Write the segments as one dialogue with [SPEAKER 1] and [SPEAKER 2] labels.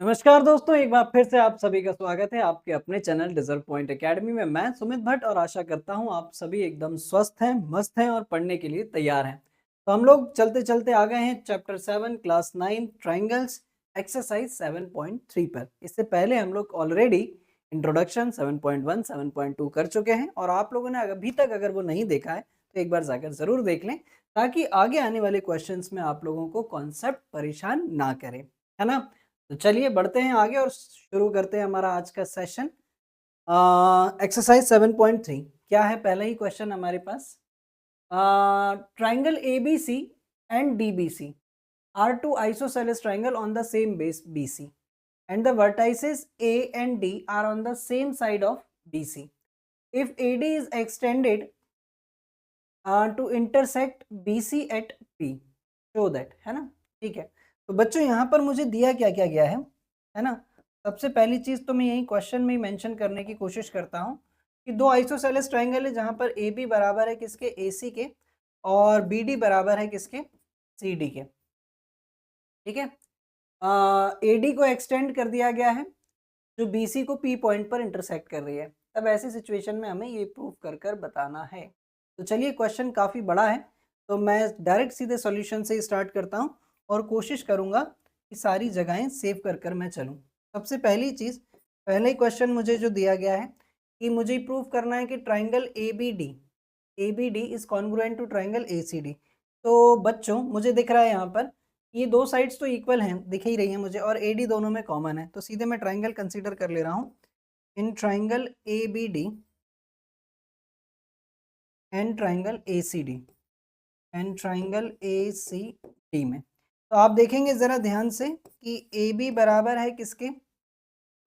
[SPEAKER 1] नमस्कार दोस्तों, एक बार फिर से आप सभी का स्वागत है आपके अपने चैनल डिज़र्व पॉइंट अकेडमी में। मैं सुमित भट्ट और आशा करता हूँ आप सभी एकदम स्वस्थ हैं, मस्त हैं और पढ़ने के लिए तैयार हैं। तो हम लोग चलते-चलते आ गए हैं चैप्टर 7 क्लास 9 ट्रायंगल्स एक्सरसाइज 7.3 पर। इससे पहले हम लोग ऑलरेडी इंट्रोडक्शन 7.1, 7.2 कर चुके हैं और आप लोगों ने अभी तक अगर वो नहीं देखा है तो एक बार जाकर ज़रूर देख लें, ताकि आगे आने वाले क्वेश्चंस में आप लोगों को कॉन्सेप्ट परेशान ना करे, है ना? तो चलिए बढ़ते हैं आगे और शुरू करते हैं हमारा आज का सेशन। एक्सरसाइज 7.3 क्या है? पहला ही क्वेश्चन हमारे पास। Triangle ABC and DBC are two isosceles triangle on the same base BC and the vertices A and D are on the same side of BC. If AD is extended to intersect BC at P, show that, है ना? ठीक है। तो बच्चों यहाँ पर मुझे दिया क्या क्या गया है ना? सबसे पहली चीज़ तो मैं यही क्वेश्चन में ही मेंशन करने की कोशिश करता हूँ कि दो आइसोसेलेस ट्राइंगल है जहाँ पर AB बराबर है किसके? AC के और BD बराबर है किसके? CD के। ठीक है। AD को एक्सटेंड कर दिया गया है जो BC को P पॉइंट पर इंटरसेक्ट कर रही है। तब ऐसी सिचुएशन में हमें ये प्रूव कर कर बताना है। तो चलिए क्वेश्चन काफ़ी बड़ा है, तो मैं डायरेक्ट सीधे सॉल्यूशन से ही स्टार्ट करता हूँ और कोशिश करूँगा कि सारी जगहें सेव कर कर मैं चलूँ। सबसे पहली चीज़, पहले ही क्वेश्चन मुझे जो दिया गया है कि मुझे प्रूव करना है कि triangle ABD is congruent to triangle ACD। तो बच्चों मुझे दिख रहा है यहाँ पर ये दो साइड्स तो इक्वल हैं, दिख ही रही हैं मुझे, और AD दोनों में कॉमन है, तो सीधे मैं ट्राइंगल कंसीडर कर ले रहा हूँ in triangle ABD and triangle ACD में। तो आप देखेंगे ज़रा ध्यान से कि AB बराबर है किसके?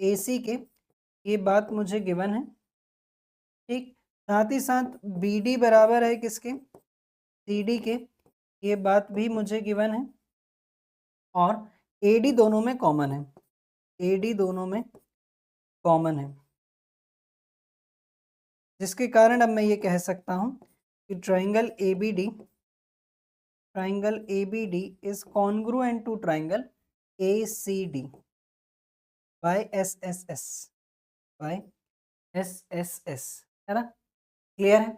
[SPEAKER 1] AC के। ये बात मुझे गिवन है, ठीक। साथ ही साथ BD बराबर है किसके? CD के। ये बात भी मुझे गिवन है और AD दोनों में कॉमन है। AD दोनों में कॉमन है, जिसके कारण अब मैं ये कह सकता हूँ कि triangle ABD is congruent to triangle ACD by SSS, है ना? क्लियर है?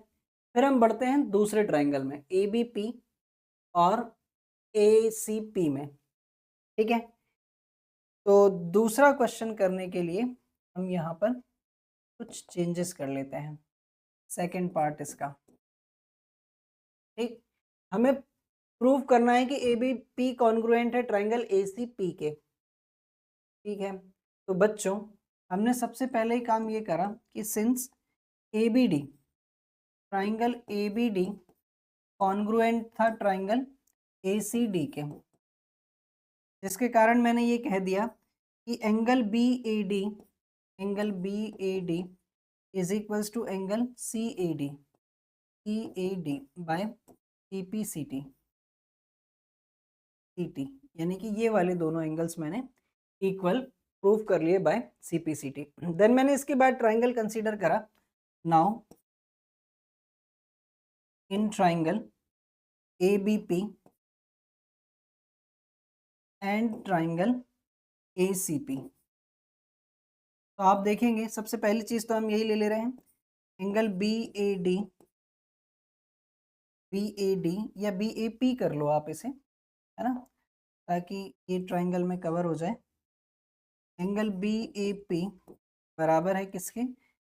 [SPEAKER 1] फिर हम बढ़ते हैं दूसरे ट्राइंगल में, ABP और ACP में। ठीक है, तो दूसरा क्वेश्चन करने के लिए हम यहाँ पर कुछ चेंजेस कर लेते हैं। सेकंड पार्ट इसका, ठीक। हमें प्रूव करना है कि ABP कॉन्ग्रुएंट है ट्राइंगल ACP के। ठीक है, तो बच्चों हमने सबसे पहले ही काम ये करा कि since ABD triangle ABD congruent था ट्राइंगल ACD के, जिसके कारण मैंने ये कह दिया कि angle BAD is equals to angle CAD by CT, यानी कि ये वाले दोनों एंगल्स मैंने इक्वल प्रूव कर लिए बाय CPCT। देन मैंने इसके बाद ट्राइंगल कंसीडर करा। Now in triangle ABP and triangle ACP, तो आप देखेंगे सबसे पहली चीज तो हम यही ले रहे हैं, एंगल BAD या BAP कर लो आप इसे, है ना, ताकि ये ट्राइंगल में कवर हो जाए। एंगल BAP बराबर है किसके?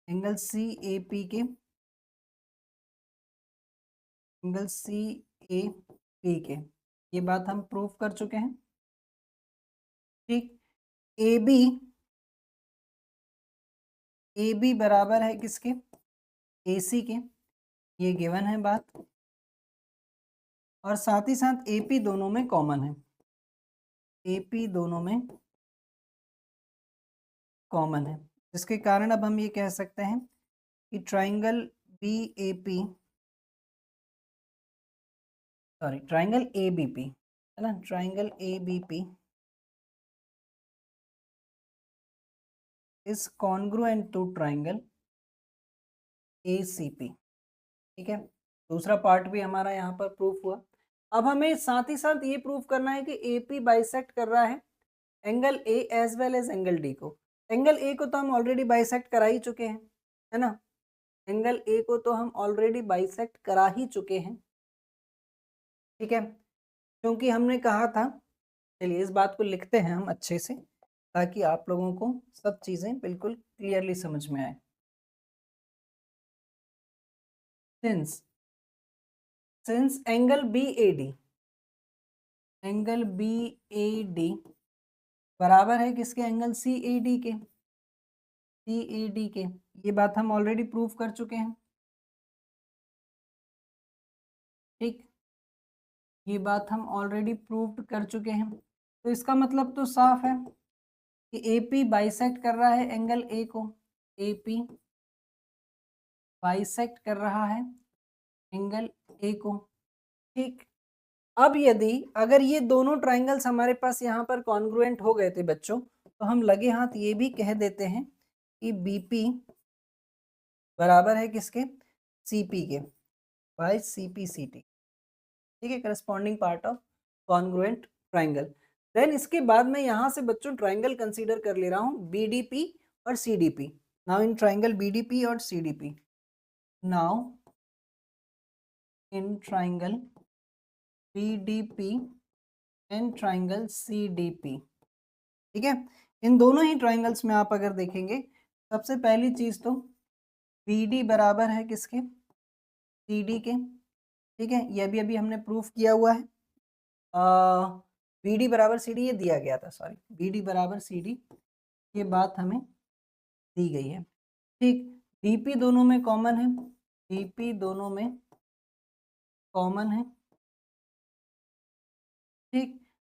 [SPEAKER 1] एंगल CAP के, एंगल CAP के। ये बात हम प्रूव कर चुके हैं, ठीक। AB बराबर है किसके? AC के, ये गिवन है बात, और साथ ही साथ AP दोनों में कॉमन है, AP दोनों में कॉमन है, जिसके कारण अब हम ये कह सकते हैं कि ट्राइंगल ABP, है ना, triangle ABP is congruent to triangle ACP। ठीक है, दूसरा पार्ट भी हमारा यहाँ पर प्रूफ हुआ। अब हमें साथ ही साथ ये प्रूफ करना है कि AP बाइसेक्ट कर रहा है angle A as well as angle D को। एंगल ए को तो हम ऑलरेडी बाइसेक्ट करा ही चुके हैं, है ना, एंगल ए को तो हम ऑलरेडी बाइसेक्ट करा ही चुके हैं, ठीक है, क्योंकि हमने कहा था, चलिए इस बात को लिखते हैं हम अच्छे से ताकि आप लोगों को सब चीजें बिल्कुल क्लियरली समझ में आए। Since angle B A D बराबर है किसके, एंगल सी ए डी के, ये बात हम ऑलरेडी प्रूव कर चुके हैं, ठीक, ये बात हम ऑलरेडी प्रूव कर चुके हैं। तो इसका मतलब तो साफ है कि AP बाइसेक्ट कर रहा है एंगल A को, AP बाइसेक्ट कर रहा है एंगल A को, ठीक। अब यदि अगर ये दोनों ट्राइंगल्स हमारे पास यहाँ पर कॉन्ग्रुएंट हो गए थे बच्चों, तो हम लगे हाथ ये भी कह देते हैं कि BP बराबर है किसके, CP के, बाय CP/CT, ठीक है, corresponding part of congruent triangle. Then इसके बाद मैं यहाँ से बच्चों ट्राइंगल कंसीडर कर ले रहा हूँ BDP और CDP। Now in triangle BDP और CDP, now in triangle BDP and triangle CDP, ठीक है। इन दोनों ही ट्राइंगल्स में आप अगर देखेंगे, सबसे पहली चीज तो BD बराबर है किसके, CD के, ठीक है, ये भी अभी हमने प्रूफ किया हुआ है। BD बराबर CD ये दिया गया था, सॉरी, BD बराबर CD ये बात हमें दी गई है, ठीक। DP दोनों में कॉमन है, DP दोनों में कॉमन है, ठीक।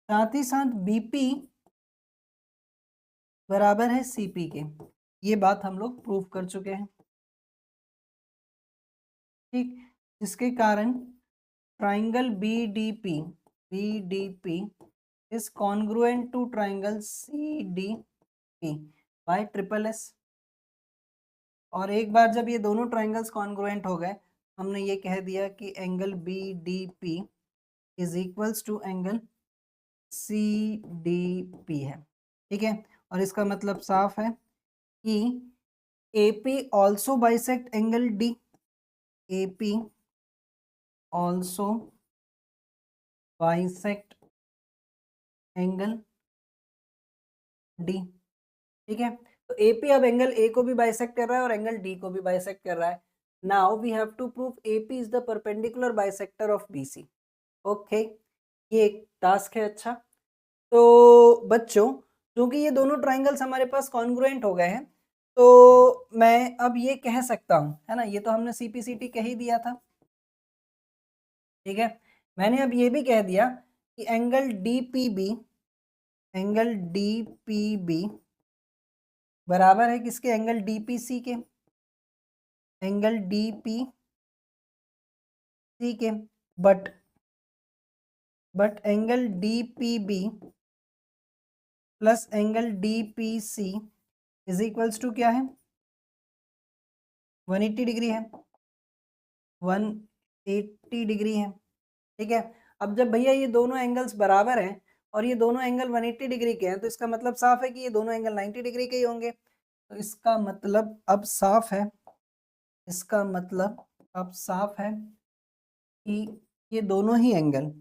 [SPEAKER 1] साथ ही साथ BP बराबर है CP के, ये बात हम लोग प्रूफ कर चुके हैं, ठीक। जिसके कारण triangle BDP is congruent to triangle CDP by triple S। और एक बार जब ये दोनों ट्राइंगल्स कॉन्ग्रुएंट हो गए, हमने ये कह दिया कि angle BDP is equals to angle CDP है, ठीक है। और इसका मतलब साफ है कि AP also bisect angle D, AP also bisect angle D, ठीक है। तो AP अब एंगल A को भी बाइसेक्ट कर रहा है और एंगल D को भी बाइसेक्ट कर रहा है। Now we have to prove AP is the perpendicular bisector of BC, okay, ये एक टास्क है। अच्छा, तो बच्चों क्योंकि ये दोनों ट्राइंगल्स हमारे पास कॉन्ग्रुएंट हो गए हैं, तो मैं अब ये कह सकता हूँ, है ना, ये तो हमने CP/CT कह ही दिया था, ठीक है। मैंने अब ये भी कह दिया कि एंगल DPB बराबर है किसके, एंगल DPC के, एंगल DPC के, but angle DPB plus angle DPC is equals to क्या है, 180 डिग्री है, 180 डिग्री है, ठीक है। अब जब भैया ये दोनों एंगल्स बराबर हैं और ये दोनों एंगल 180 डिग्री के हैं, तो इसका मतलब साफ है कि ये दोनों एंगल 90 डिग्री के ही होंगे। तो इसका मतलब अब साफ है, इसका मतलब अब साफ है कि ये दोनों ही एंगल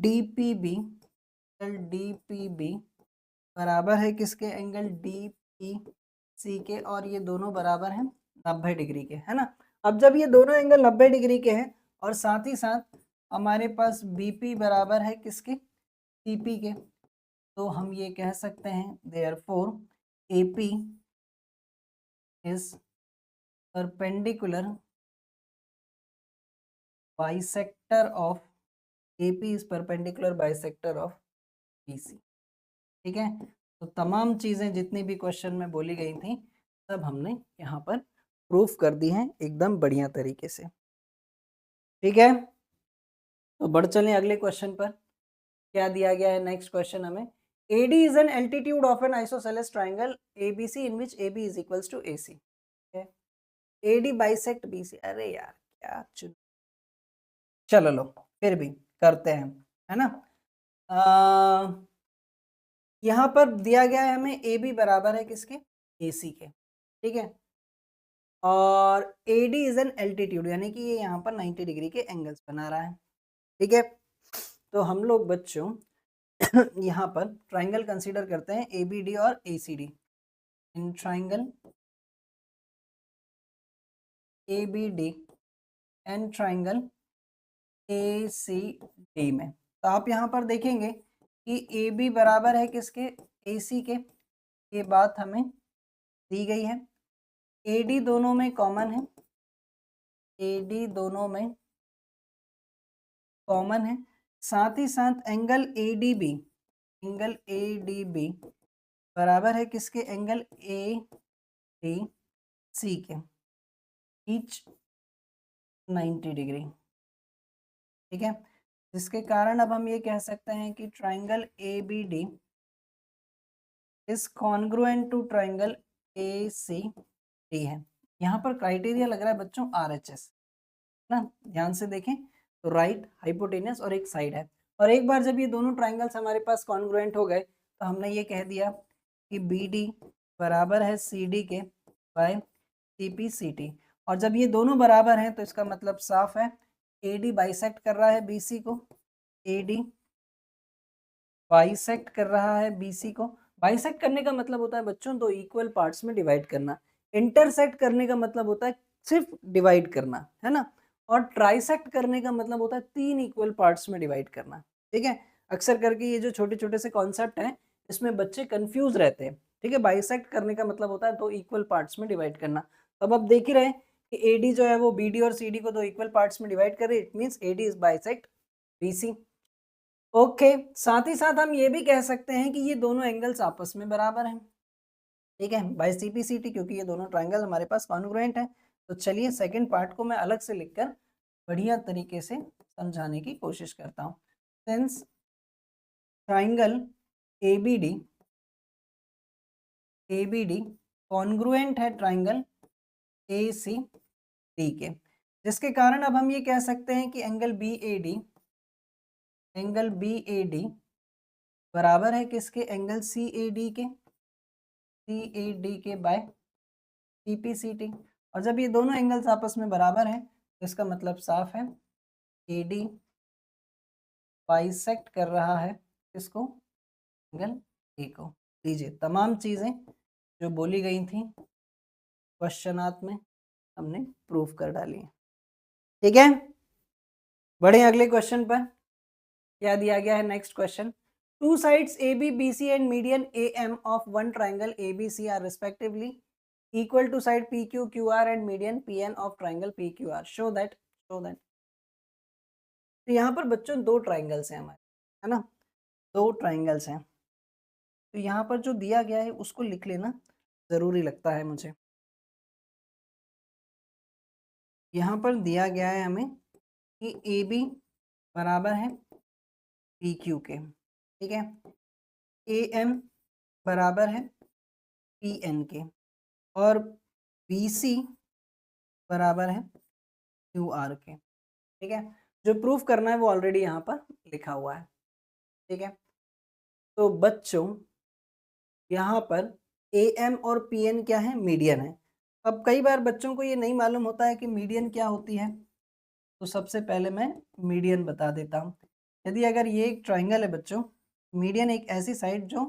[SPEAKER 1] DPB बराबर है किसके, एंगल DPC के, और ये दोनों बराबर हैं 90 डिग्री के, है ना। अब जब ये दोनों एंगल 90 डिग्री के हैं और साथ ही साथ हमारे पास BP बराबर है किसके, CP के, तो हम ये कह सकते हैं therefore AP is perpendicular bisector of AP is perpendicular bisector of BC, ठीक है। तो तमाम चीजें जितनी भी क्वेश्चन में बोली गई थी सब हमने यहाँ पर प्रूफ कर दी हैं एकदम बढ़िया तरीके से, ठीक है। तो बढ़ चलें अगले क्वेश्चन पर। क्या दिया गया है नेक्स्ट क्वेश्चन हमें, AD is an altitude of an isosceles triangle ABC in which AB is equals to AC, okay? AD bisect BC, अरे यार क्या चलो लो, फिर भी करते हैं, है ना। यहाँ पर दिया गया है हमें ए बी बराबर है किसके, ए सी के, ठीक है। और A D is an altitude, यानी कि ये यहाँ पर 90 डिग्री के एंगल्स बना रहा है, ठीक है। तो हम लोग बच्चों यहाँ पर ट्राइंगल कंसीडर करते हैं ए बी डी और A C D. In triangle A B D and triangle A C D में, तो आप यहाँ पर देखेंगे कि ए बी बराबर है किसके, ए सी के, ये बात हमें दी गई है। ए डी दोनों में कॉमन है, ए डी दोनों में कॉमन है, साथ ही साथ angle A D B, angle A D B बराबर है किसके, एंगल ए डी सी के, ईच 90 डिग्री, ठीक है। जिसके कारण अब हम ये कह सकते हैं कि triangle A B D is congruent to triangle A C D है। यहाँ पर क्राइटेरिया लग रहा है बच्चों RHS ना, ध्यान से देखें तो राइट, हाइपोटेनस और एक साइड है। और एक बार जब ये दोनों ट्राइंगल्स हमारे पास कॉन्ग्रुएंट हो गए तो हमने ये कह दिया कि बी डी बराबर है सी डी के by C P C T. और जब ये दोनों बराबर हैं तो इसका मतलब साफ है ए डी बाइसेक्ट कर रहा है बी सी को, ए डी बाइसेक्ट कर रहा है बी सी को। बाइसेक्ट करने का मतलब होता है बच्चों दो इक्वल पार्ट्स में डिवाइड करना, इंटरसेक्ट करने का मतलब होता है सिर्फ डिवाइड करना, है ना। और ट्राइसेक्ट करने का मतलब होता है तीन इक्वल पार्ट्स में डिवाइड करना, ठीक है। अक्सर करके ये जो छोटे छोटे से कॉन्सेप्ट हैं इसमें बच्चे कंफ्यूज रहते हैं, ठीक है। बाइसेक्ट करने का मतलब होता है दो इक्वल पार्ट्स में डिवाइड करना। अब आप देख ही रहे हैं कि एडी जो है वो बीडी और सीडी को दो इक्वल पार्ट्स में डिवाइड कर रही है, it means AD is bisect BC. Okay, साथ ही साथ हम ये भी कह सकते हैं कि ये दोनों एंगल्स आपस में बराबर हैं, ठीक है, by C P C T, क्योंकि ये दोनों ट्राइंगल हमारे पास कॉन्ग्रुएंट है। तो चलिए सेकंड पार्ट को मैं अलग से लिखकर बढ़िया तरीके से समझाने की कोशिश करता हूँ। Since triangle A B D congruent है ट्राइंगल ए सी डी के, जिसके कारण अब हम ये कह सकते हैं कि एंगल बी ए डी बराबर है किसके, एंगल सी ए डी के by C P C T. और जब ये दोनों एंगल्स आपस में बराबर हैं तो इसका मतलब साफ है ए डी बाइसेक्ट कर रहा है किसको, एंगल ए को। लीजिए तमाम चीज़ें जो बोली गई थी क्वेश्चनात् में हमने प्रूफ कर डाली है, ठीक है। बढ़े अगले क्वेश्चन पर, क्या दिया गया है next question. Two sides A B B C and median A M of one triangle A B C are respectively equal to side P Q Q R and median P N of triangle P Q R, show that. तो यहाँ पर बच्चों दो triangles हैं हमारे, है ना, दो ट्राइंगल्स हैं। तो यहाँ पर जो दिया गया है उसको लिख लेना ज़रूरी लगता है मुझे। यहाँ पर दिया गया है हमें कि ए बी बराबर है पी क्यू के, ठीक है, ए एम बराबर है पी एन के, और बी सी बराबर है क्यू आर के, ठीक है। जो प्रूफ करना है वो ऑलरेडी यहाँ पर लिखा हुआ है, ठीक है। तो बच्चों यहाँ पर ए एम और पी एन क्या है, मीडियन है। अब कई बार बच्चों को ये नहीं मालूम होता है कि मीडियन क्या होती है, तो सबसे पहले मैं मीडियन बता देता हूँ। यदि अगर ये एक ट्राइंगल है बच्चों, मीडियन एक ऐसी साइड जो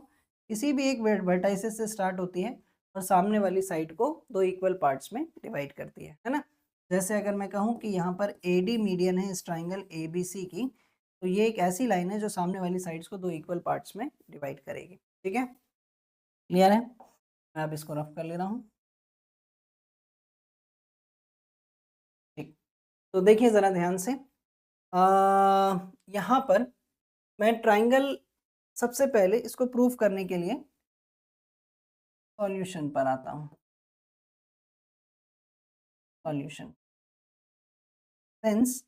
[SPEAKER 1] किसी भी एक वर्टाइसिस से स्टार्ट होती है और सामने वाली साइड को दो इक्वल पार्ट्स में डिवाइड करती है ना। जैसे अगर मैं कहूँ कि यहाँ पर ए डी मीडियन है इस ट्राइंगल ए बी सी की, तो ये एक ऐसी लाइन है जो सामने वाली साइड्स को दो इक्वल पार्ट्स में डिवाइड करेगी, ठीक है। क्लियर है, मैं अब इसको रफ कर ले रहा हूँ, ठीक। तो देखिए ज़रा ध्यान से, यहाँ पर मैं ट्राइंगल सबसे पहले इसको प्रूफ करने के लिए सॉल्यूशन पर आता हूँ। सॉल्यूशन, सिंस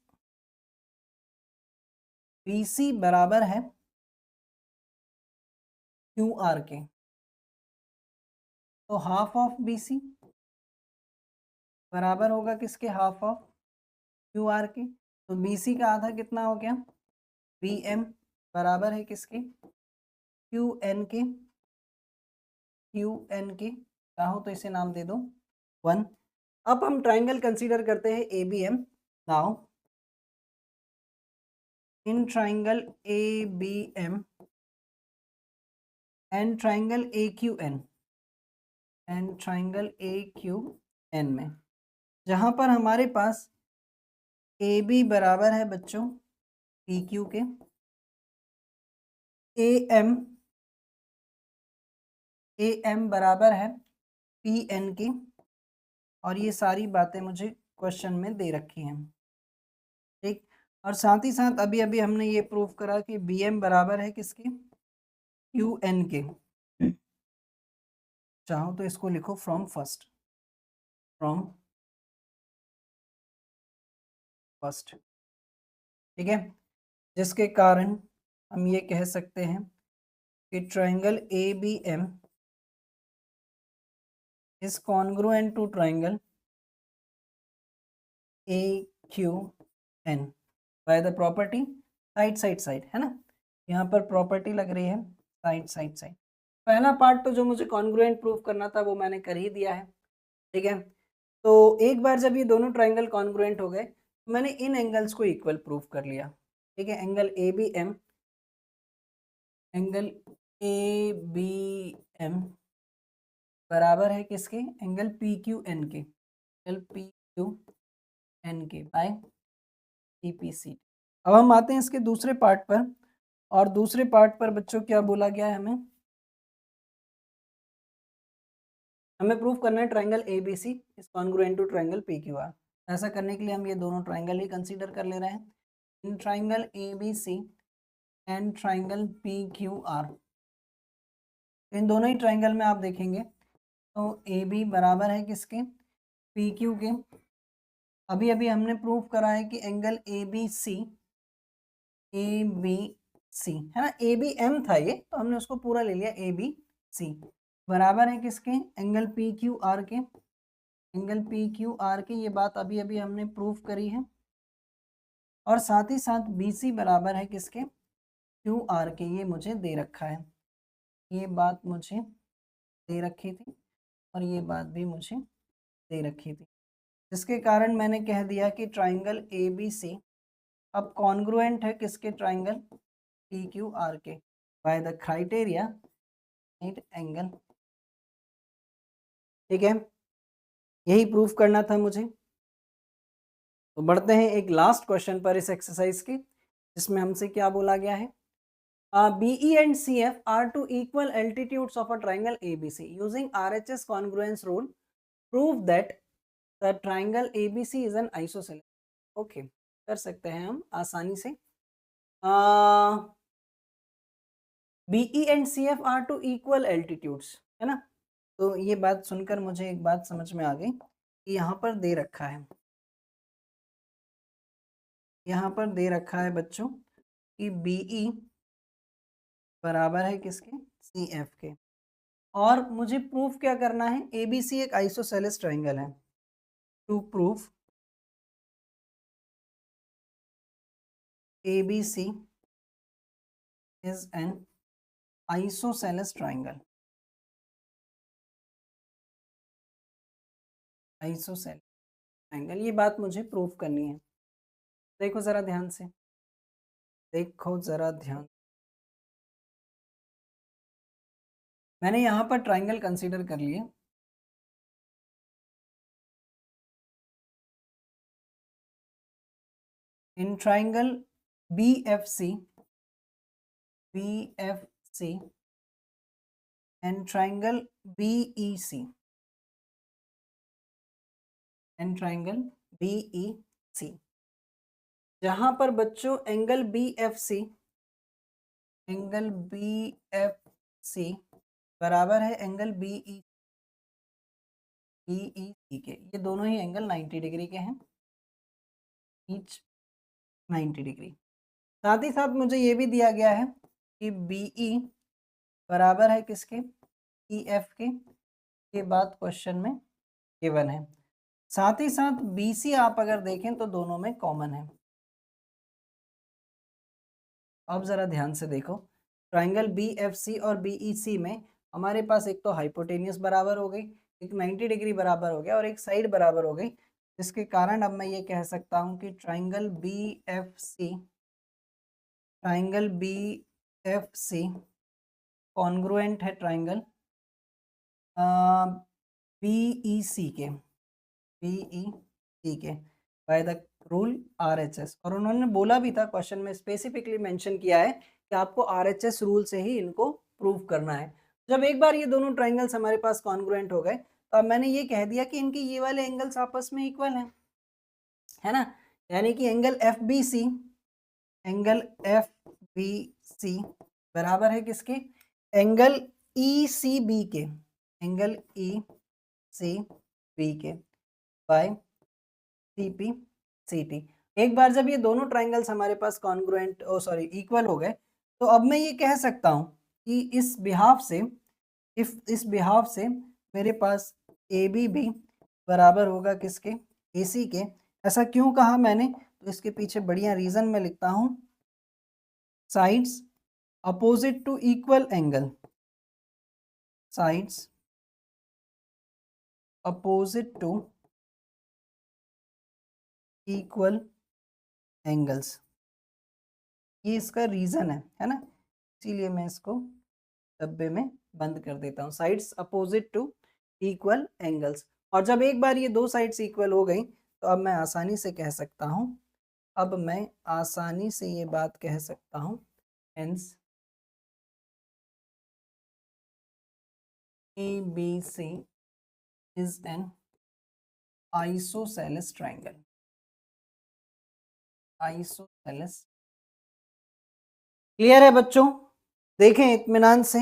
[SPEAKER 1] बी सी बराबर है क्यू आर के, तो हाफ ऑफ बी सी बराबर होगा किसके, हाफ ऑफ क्यू आर के। तो बी सी का आधा कितना हो गया, बी एम बराबर है किसके, क्यू एन के, क्यू एन के, चाहो तो इसे नाम दे दो 1। अब हम ट्राइंगल कंसीडर करते हैं A B M. Now in triangle A B M and triangle A Q N, and triangle A Q N में जहां पर हमारे पास ए बी बराबर है बच्चों पी क्यू के, ए एम बराबर है पी एन के, और ये सारी बातें मुझे क्वेश्चन में दे रखी हैं, ठीक। और साथ ही साथ अभी अभी हमने ये प्रूव करा कि बी एम बराबर है किसके, क्यू एन के। चाहो तो इसको लिखो फ्रॉम फर्स्ट, फ्रॉम फर्स्ट, ठीक है। जिसके कारण हम ये कह सकते हैं कि triangle A B M is congruent to triangle A Q N by the property side side side, है ना। यहाँ पर प्रॉपर्टी लग रही है साइड साइड साइड। पहला पार्ट तो जो मुझे कॉन्ग्रुएंट प्रूव करना था वो मैंने कर ही दिया है, ठीक है। तो एक बार जब ये दोनों ट्राइंगल कॉन्ग्रुएंट हो गए, मैंने इन एंगल्स को इक्वल प्रूव कर लिया, ठीक है। Angle A B M, angle A B M बराबर है किसके, एंगल पी क्यू एन के, एंगल पी क्यू एन के बाय सी पी सी। अब हम आते हैं इसके दूसरे पार्ट पर, और दूसरे पार्ट पर बच्चों क्या बोला गया है, हमें प्रूव करना है triangle A B C is congruent to triangle P Q R. ऐसा करने के लिए हम ये दोनों ट्राइंगल ही कंसीडर कर ले रहे हैं। In triangle A B C and triangle P Q R, इन दोनों ही ट्राइंगल में आप देखेंगे तो ए बी बराबर है किसके, पी क्यू के। अभी अभी हमने प्रूव करा है कि angle A B C, A B C है ना, ए बी एम था ये, तो हमने उसको पूरा ले लिया, ए बी सी बराबर है किसके, एंगल पी क्यू आर के, एंगल पी क्यू आर के। ये बात अभी अभी हमने प्रूव करी है। और साथ ही साथ बी सी बराबर है किसके, क्यू आर के। ये मुझे दे रखा है, ये बात मुझे दे रखी थी, और ये बात भी मुझे दे रखी थी, जिसके कारण मैंने कह दिया कि ट्राइंगल ए बी सी अब कॉन्ग्रुएंट है किसके, ट्राइंगल पी क्यू आर के by the criteria right angle, ठीक है। यही प्रूफ करना था मुझे। तो बढ़ते हैं एक लास्ट क्वेश्चन पर इस एक्सरसाइज के, जिसमें हमसे क्या बोला गया है, BE and CF are two equal altitudes of a triangle ABC. Using RHS congruence rule, prove that the triangle ABC is an isosceles. Okay, कर सकते हैं हम आसानी से। BE and CF are two equal altitudes, है ना। तो ये बात सुनकर मुझे एक बात समझ में आ गई कि यहाँ पर दे रखा है, यहाँ पर दे रखा है बच्चों कि BE बराबर है किसके, CF के। और मुझे प्रूफ क्या करना है, ABC एक आइसोसेलेस ट्राइंगल है। To proof ABC is an isosceles triangle, isosceles triangle, ये बात मुझे प्रूफ करनी है। देखो जरा ध्यान से, देखो जरा ध्यान, मैंने यहाँ पर ट्राइंगल कंसीडर कर लिए। In triangle BFC and triangle BEC and triangle BEC, जहां पर बच्चों एंगल BFC बराबर है एंगल BEC के। ये दोनों ही एंगल 90 डिग्री के हैं, ईच 90 डिग्री। साथ ही साथ मुझे ये भी दिया गया है कि BE बराबर है किसके, EF के। ये बात क्वेश्चन में गिवन है। साथ ही साथ BC आप अगर देखें तो दोनों में कॉमन है, अब ज़रा ध्यान से देखो, ट्राइंगल BFC और BEC में हमारे पास एक तो हाइपोटेनियस बराबर हो गई, एक 90 डिग्री बराबर हो गया और एक साइड बराबर हो गई, जिसके कारण अब मैं ये कह सकता हूँ कि ट्राइंगल BFC कॉन्ग्रुएंट है ट्राइंगल BEC के बाय द रूल RHS। और उन्होंने बोला भी था, क्वेश्चन में स्पेसिफिकली मेंशन किया है कि आपको RHS रूल से ही इनको प्रूव करना है। जब एक बार ये दोनों ट्राइंगल्स हमारे पास कॉन्ग्रुएंट हो गए, तो अब मैंने ये कह दिया कि इनके ये वाले एंगल्स आपस में इक्वल हैं, है ना। यानी कि एंगल FBC बराबर है किसके, एंगल ECB के, एंगल ECB के बाय CPCT। एक बार जब ये दोनों ट्राइंगल्स हमारे पास कॉन्ग्रुएंट इक्वल हो गए, तो अब मैं ये कह सकता हूँ कि इस बिहाफ से मेरे पास AB भी बराबर होगा किसके, AC के। ऐसा क्यों कहा मैंने, तो इसके पीछे बढ़िया रीजन मैं लिखता हूँ, sides opposite to equal angle, sides opposite to equal angles, ये इसका रीजन है ना। इसीलिए मैं इसको डब्बे में बंद कर देता हूँ, sides opposite to equal angles. और जब एक बार ये दो साइड्स इक्वल हो गई, तो अब मैं आसानी से कह सकता हूँ, hence ABC is an isosceles triangle. Clear है बच्चों? देखें इत्मीनान से,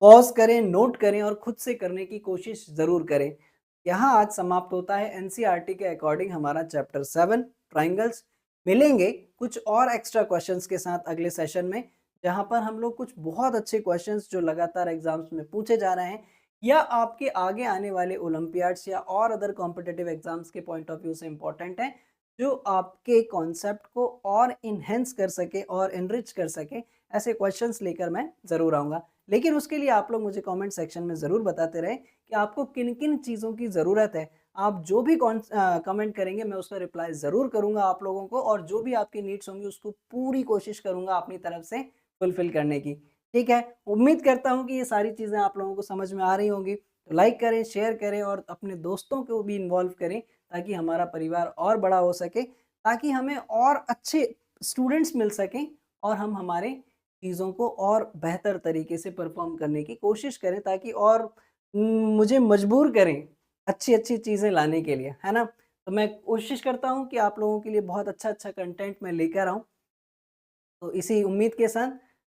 [SPEAKER 1] पॉज करें, नोट करें और खुद से करने की कोशिश जरूर करें। यहाँ आज समाप्त होता है एनसीईआरटी के अकॉर्डिंग हमारा चैप्टर 7 ट्राइंगल्स। मिलेंगे कुछ और एक्स्ट्रा क्वेश्चंस के साथ अगले सेशन में, जहाँ पर हम लोग कुछ बहुत अच्छे क्वेश्चंस जो लगातार एग्जाम्स में पूछे जा रहे हैं या आपके आगे आने वाले ओलंपियाड्स या और अदर कॉम्पिटिटिव एग्जाम्स के पॉइंट ऑफ व्यू से इम्पोर्टेंट है, जो आपके कॉन्सेप्ट को और इन्हेंस कर सके और एनरिच कर सके, ऐसे क्वेश्चंस लेकर मैं ज़रूर आऊँगा। लेकिन उसके लिए आप लोग मुझे कमेंट सेक्शन में ज़रूर बताते रहे कि आपको किन किन चीज़ों की ज़रूरत है। आप जो भी कमेंट करेंगे मैं उसका रिप्लाई ज़रूर करूँगा आप लोगों को, और जो भी आपकी नीड्स होंगी उसको पूरी कोशिश करूँगा अपनी तरफ से फुलफिल करने की। ठीक है, उम्मीद करता हूँ कि ये सारी चीज़ें आप लोगों को समझ में आ रही होंगी। तो लाइक करें, शेयर करें और अपने दोस्तों को भी इन्वॉल्व करें, ताकि हमारा परिवार और बड़ा हो सके, ताकि हमें और अच्छे स्टूडेंट्स मिल सकें और हम हमारे चीज़ों को और बेहतर तरीके से परफॉर्म करने की कोशिश करें, ताकि और मुझे मजबूर करें अच्छी अच्छी चीज़ें लाने के लिए, है ना। तो मैं कोशिश करता हूँ कि आप लोगों के लिए बहुत अच्छा अच्छा कंटेंट मैं लेकर आऊँ। तो इसी उम्मीद के साथ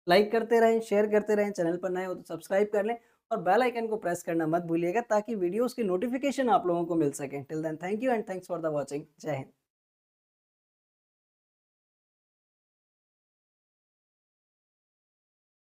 [SPEAKER 1] लाइक करते रहें, शेयर करते रहें, चैनल पर नए हो तो सब्सक्राइब कर लें और बेल आइकन को प्रेस करना मत भूलिएगा, ताकि वीडियोस की नोटिफिकेशन आप लोगों को मिल सके। Till then thank you and thanks for the watching. जय हिंद।